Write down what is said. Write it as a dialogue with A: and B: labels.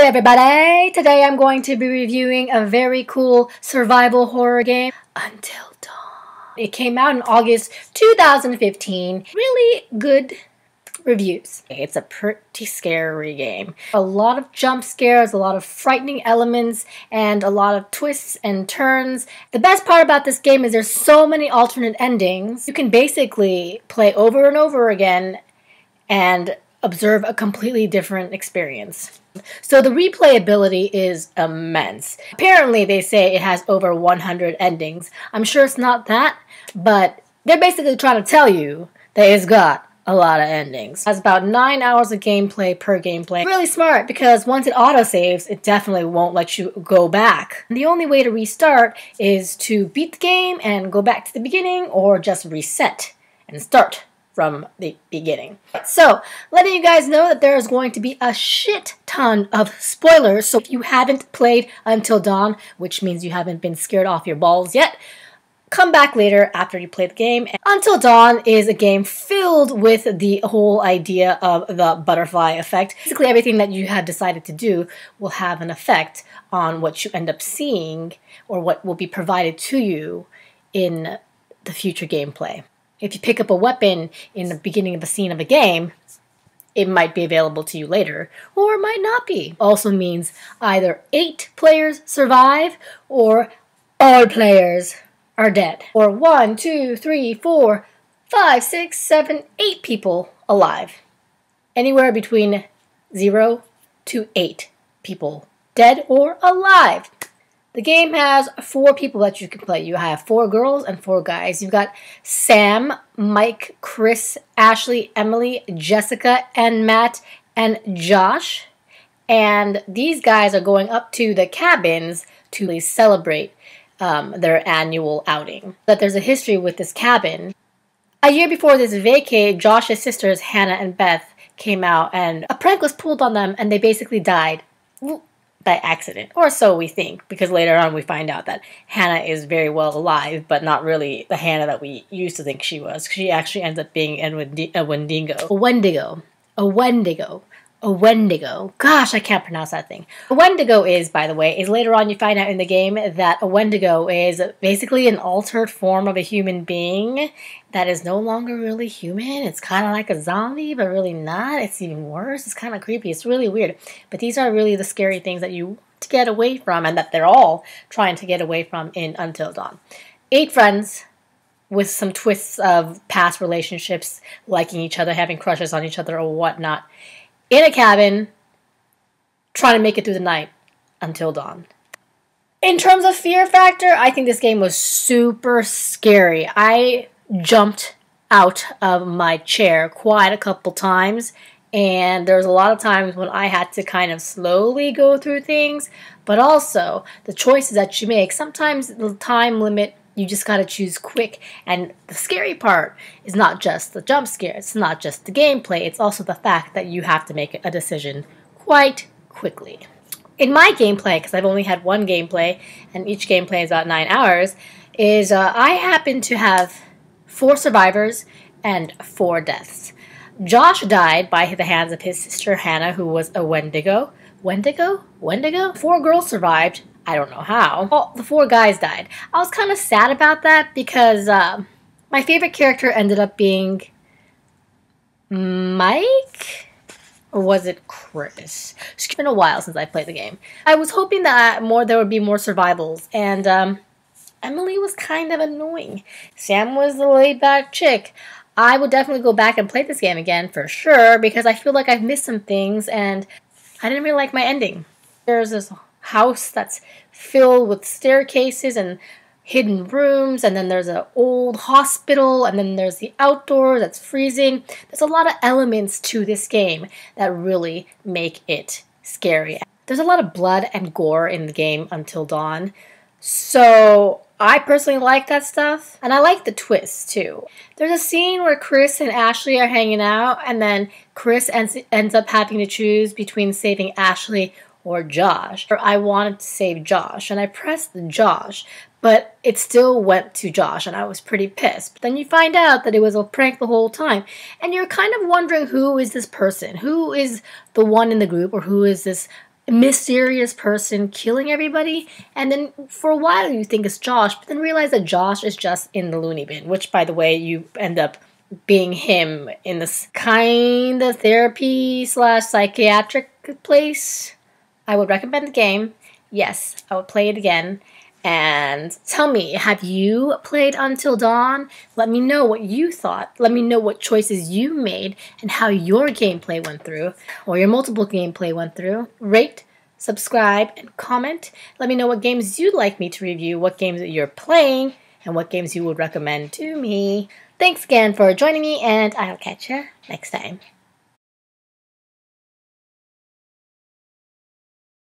A: Hello everybody! Today I'm going to be reviewing a very cool survival horror game, Until Dawn. It came out in August 2015. Really good reviews. It's a pretty scary game. A lot of jump scares, a lot of frightening elements, and a lot of twists and turns. The best part about this game is there's so many alternate endings. You can basically play over and over again and observe a completely different experience. So the replayability is immense. Apparently they say it has over 100 endings. I'm sure it's not that, but they're basically trying to tell you that it's got a lot of endings. It has about 9 hours of gameplay per gameplay. Really smart, because once it autosaves, it definitely won't let you go back. And the only way to restart is to beat the game and go back to the beginning, or just reset and start from the beginning. So, letting you guys know that there is going to be a shit ton of spoilers, so if you haven't played Until Dawn, which means you haven't been scared off your balls yet, come back later after you play the game. Until Dawn is a game filled with the whole idea of the butterfly effect. Basically everything that you have decided to do will have an effect on what you end up seeing, or what will be provided to you in the future gameplay. If you pick up a weapon in the beginning of the scene of a game, it might be available to you later, or it might not be. Also means either 8 players survive, or all players are dead. Or 1, 2, 3, 4, 5, 6, 7, 8 people alive. Anywhere between 0 to 8 people dead or alive. The game has 4 people that you can play. You have 4 girls and 4 guys. You've got Sam, Mike, Chris, Ashley, Emily, Jessica, and Matt, and Josh. And these guys are going up to the cabins to celebrate their annual outing. But there's a history with this cabin. A year before this vacay, Josh's sisters, Hannah and Beth, came out, and a prank was pulled on them, and they basically died by accident, or so we think, because later on we find out that Hannah is very well alive, but not really the Hannah that we used to think she was. She actually ends up being a Wendigo. Gosh, I can't pronounce that thing. A Wendigo is, by the way, later on you find out in the game that a Wendigo is basically an altered form of a human being that is no longer really human. It's kind of like a zombie, but really not. It's even worse. It's kind of creepy. It's really weird. But these are really the scary things that you want to get away from, and that they're all trying to get away from in Until Dawn. 8 friends with some twists of past relationships, liking each other, having crushes on each other, or whatnot, in a cabin, trying to make it through the night until dawn. In terms of fear factor, I think this game was super scary. I jumped out of my chair quite a couple times, and there's a lot of times when I had to kind of slowly go through things, but also the choices that you make. Sometimes the time limit, you just gotta choose quick, and the scary part is not just the jump scare, it's not just the gameplay, it's also the fact that you have to make a decision quite quickly. In my gameplay, because I've only had one gameplay, and each gameplay is about 9 hours, is I happen to have 4 survivors and 4 deaths. Josh died by the hands of his sister Hannah, who was a Wendigo. Wendigo? 4 girls survived. I don't know how. Well, the 4 guys died. I was kind of sad about that, because my favorite character ended up being Mike? Or was it Chris? It's been a while since I played the game. I was hoping that there would be more survivals, and Emily was kind of annoying. Sam was the laid-back chick. I would definitely go back and play this game again for sure, because I feel like I've missed some things, and I didn't really like my ending. There's this house that's filled with staircases and hidden rooms, and then there's an old hospital, and then there's the outdoor that's freezing. There's a lot of elements to this game that really make it scary. There's a lot of blood and gore in the game Until Dawn, so I personally like that stuff, and I like the twists too. There's a scene where Chris and Ashley are hanging out, and then Chris ends up having to choose between saving Ashley or Josh. I wanted to save Josh, and I pressed Josh, but it still went to Josh, and I was pretty pissed. But then you find out that it was a prank the whole time, and you're kind of wondering, who is this person? Who is the one in the group, or who is this mysterious person killing everybody, and then for a while you think it's Josh, but then realize that Josh is just in the loony bin, which, by the way, you end up being him in this kind of therapy / psychiatric place. I would recommend the game. Yes, I would play it again. And tell me, have you played Until Dawn? Let me know what you thought. Let me know what choices you made and how your gameplay went through, or your multiple gameplay went through. Rate, subscribe, and comment. Let me know what games you'd like me to review, what games that you're playing, and what games you would recommend to me. Thanks again for joining me, and I'll catch you next time.